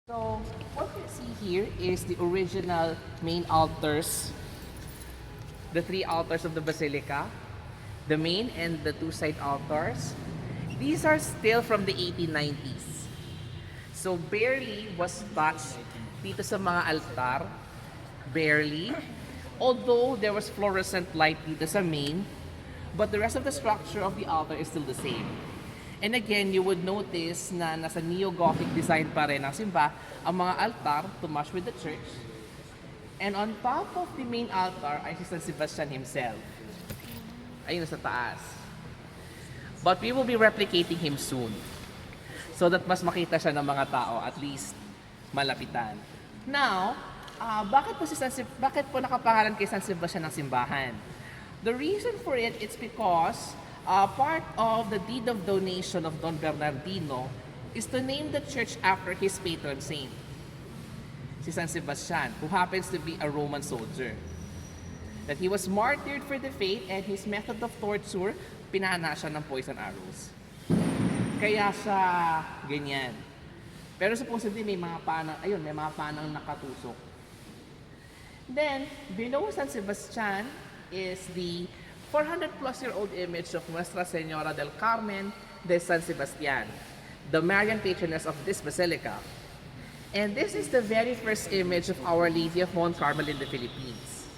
So, what you see here is the original main altars, the three altars of the basilica, the main and the two side altars. These are still from the 1890s. So, barely was touched dito sa mga altar, barely. Although there was fluorescent light dito sa main, but the rest of the structure of the altar is still the same. And again, you would notice na nasa neo-Gothic design pa rin ang simba, ang mga altar to match with the church. And on top of the main altar ay si Saint Sebastian himself. Ayun sa taas. But we will be replicating him soon. So that mas makita siya ng mga tao, at least malapitan. Now, bakit po nakapangalan kay San Sebastian ng simbahan? The reason for it, it's because part of the deed of donation of Don Bernardino is to name the church after his patron saint, si San Sebastian, who happens to be a Roman soldier. That he was martyred for the faith, and his method of torture, pinana siya ng poison arrows. Kaya siya ganyan. Pero supposedly may mga panang nakatusok. Then, below San Sebastian is the 400-plus-year-old image of Nuestra Señora del Carmen de San Sebastian, the Marian patroness of this basilica. And this is the very first image of Our Lady of Mount Carmel in the Philippines.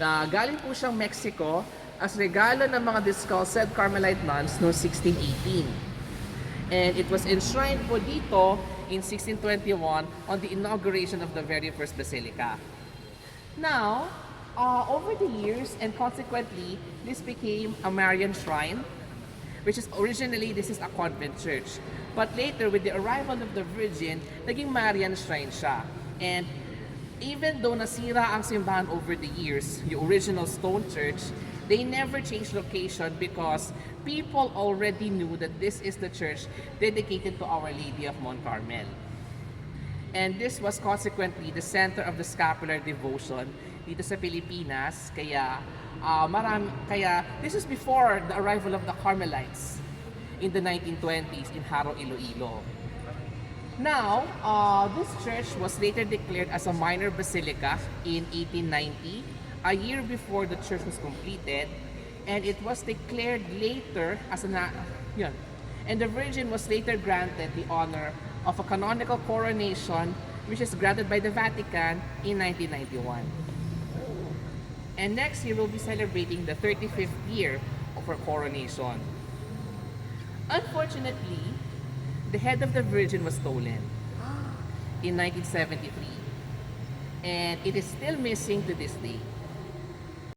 Galing po siyang Mexico as regalo ng mga discalced Carmelite nuns noong 1618. And it was enshrined po dito in 1621 on the inauguration of the very first basilica. Now, over the years, and consequently, this became a Marian shrine, which is originally, this is a convent church. But later, with the arrival of the Virgin, naging Marian shrine siya. And even though nasira ang simbahan over the years, the original stone church, they never changed location because people already knew that this is the church dedicated to Our Lady of Mount Carmel. And this was consequently the center of the scapular devotion dito sa Pilipinas. Kaya this is before the arrival of the Carmelites in the 1920s in Haro, Iloilo. Now, this church was later declared as a minor basilica in 1890, a year before the church was completed, and it was declared later as and the Virgin was later granted the honor of a canonical coronation, which is granted by the Vatican in 1991. And next year, we'll be celebrating the 35th year of her coronation. Unfortunately, the head of the Virgin was stolen in 1973. And it is still missing to this day.